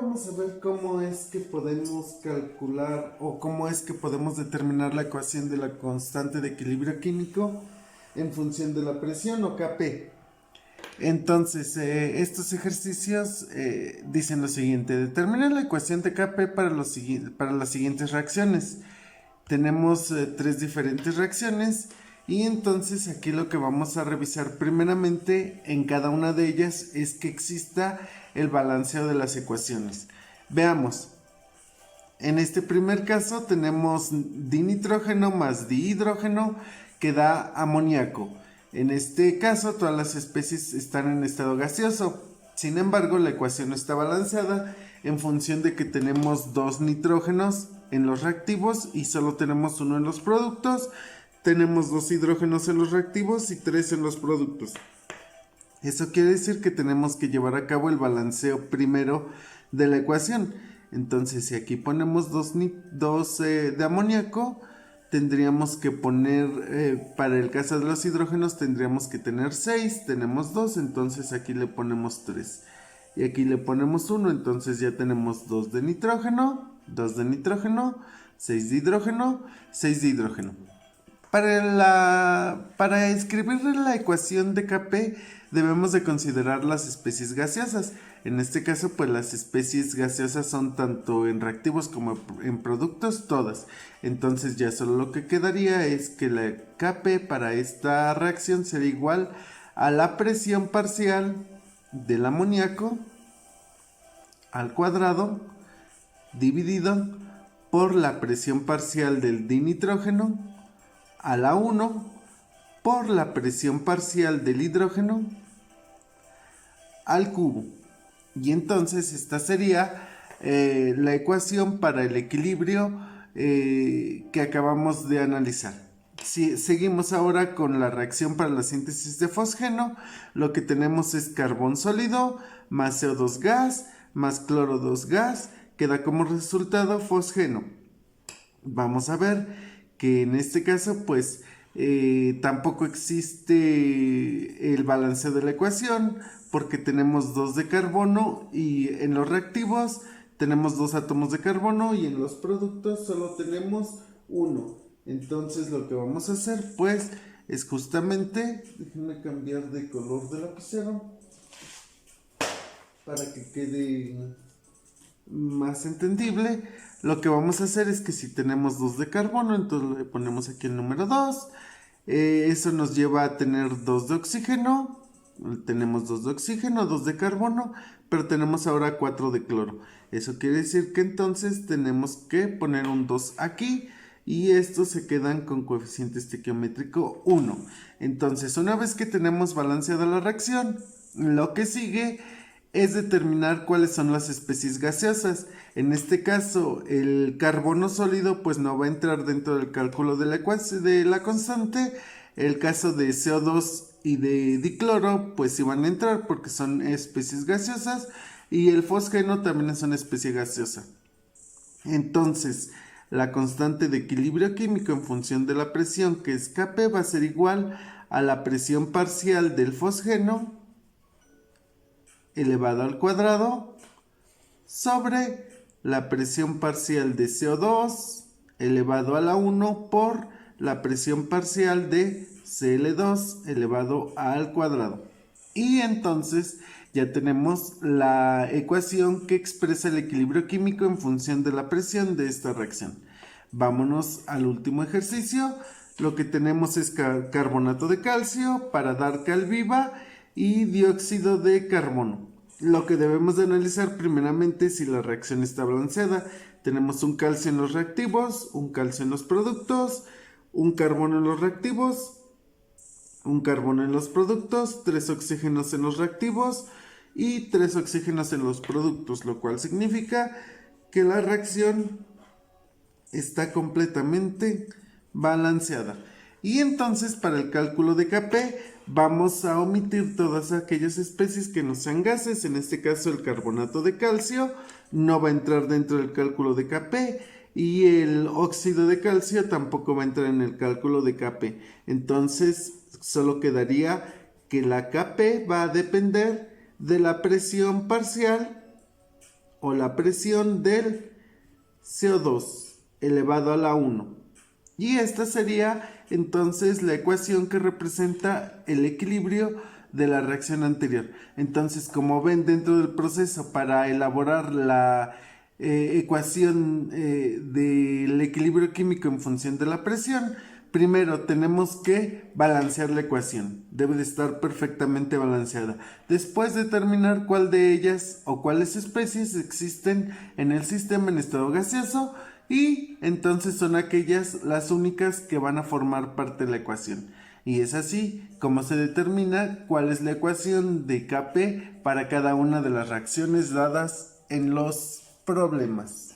vamos a ver cómo es que podemos calcular o cómo es que podemos determinar la ecuación de la constante de equilibrio químico en función de la presión o Kp. Entonces, estos ejercicios dicen lo siguiente: determina la ecuación de Kp para las siguientes reacciones. Tenemos tres diferentes reacciones y entonces aquí lo que vamos a revisar primeramente en cada una de ellas es que exista el balanceo de las ecuaciones. Veamos, en este primer caso tenemos dinitrógeno más dihidrógeno que da amoníaco. En este caso todas las especies están en estado gaseoso. Sin embargo, la ecuación no está balanceada en función de que tenemos dos nitrógenos en los reactivos y solo tenemos uno en los productos. Tenemos dos hidrógenos en los reactivos y tres en los productos. Eso quiere decir que tenemos que llevar a cabo el balanceo primero de la ecuación. Entonces, si aquí ponemos dos de amoníaco, tendríamos que poner, para el caso de los hidrógenos, tendríamos que tener 6, tenemos 2, entonces aquí le ponemos 3. Y aquí le ponemos 1, entonces ya tenemos 2 de nitrógeno, 6 de hidrógeno, 6 de hidrógeno. Para escribir la ecuación de Kp debemos de considerar las especies gaseosas. En este caso, pues las especies gaseosas son tanto en reactivos como en productos, todas. Entonces ya solo lo que quedaría es que la Kp para esta reacción sería igual a la presión parcial del amoníaco al cuadrado dividido por la presión parcial del dinitrógeno a la 1 por la presión parcial del hidrógeno al cubo. Y entonces esta sería la ecuación para el equilibrio que acabamos de analizar. Si seguimos ahora con la reacción para la síntesis de fosgeno, lo que tenemos es carbón sólido más CO2 gas más cloro 2 gas, que da como resultado fosgeno. Vamos a ver que en este caso pues tampoco existe el balanceo de la ecuación porque tenemos 2 de carbono y en los reactivos tenemos 2 átomos de carbono y en los productos solo tenemos 1. Entonces lo que vamos a hacer pues es justamente, déjenme cambiar de color de lapicero para que quede más entendible. Lo que vamos a hacer es que si tenemos 2 de carbono, entonces le ponemos aquí el número 2. Eso nos lleva a tener 2 de oxígeno. Tenemos 2 de oxígeno, 2 de carbono, pero tenemos ahora 4 de cloro. Eso quiere decir que entonces tenemos que poner un 2 aquí y estos se quedan con coeficiente estequiométrico 1. Entonces, una vez que tenemos balanceada la reacción, lo que sigue es determinar cuáles son las especies gaseosas. En este caso, el carbono sólido pues no va a entrar dentro del cálculo de la constante. El caso de CO2 y de dicloro pues sí van a entrar porque son especies gaseosas y el fosgeno también es una especie gaseosa. Entonces, la constante de equilibrio químico en función de la presión, que es Kp, va a ser igual a la presión parcial del fosgeno elevado al cuadrado sobre la presión parcial de CO2 elevado a la 1 por la presión parcial de Cl2 elevado al cuadrado. Y entonces ya tenemos la ecuación que expresa el equilibrio químico en función de la presión de esta reacción. Vámonos al último ejercicio. Lo que tenemos es carbonato de calcio para dar cal viva y dióxido de carbono. Lo que debemos de analizar primeramente es si la reacción está balanceada. Tenemos un calcio en los reactivos, un calcio en los productos, un carbono en los reactivos, un carbono en los productos, 3 oxígenos en los reactivos y 3 oxígenos en los productos, lo cual significa que la reacción está completamente balanceada. Y entonces para el cálculo de Kp vamos a omitir todas aquellas especies que no sean gases. En este caso el carbonato de calcio no va a entrar dentro del cálculo de Kp y el óxido de calcio tampoco va a entrar en el cálculo de Kp. Entonces solo quedaría que la Kp va a depender de la presión parcial o la presión del CO2 elevado a la 1. Y esta sería entonces la ecuación que representa el equilibrio de la reacción anterior. Entonces, como ven, dentro del proceso para elaborar la ecuación del equilibrio químico en función de la presión, primero tenemos que balancear la ecuación. Debe de estar perfectamente balanceada. Después determinar cuál de ellas o cuáles especies existen en el sistema en estado gaseoso, y entonces son aquellas las únicas que van a formar parte de la ecuación. Y es así como se determina cuál es la ecuación de Kp para cada una de las reacciones dadas en los problemas.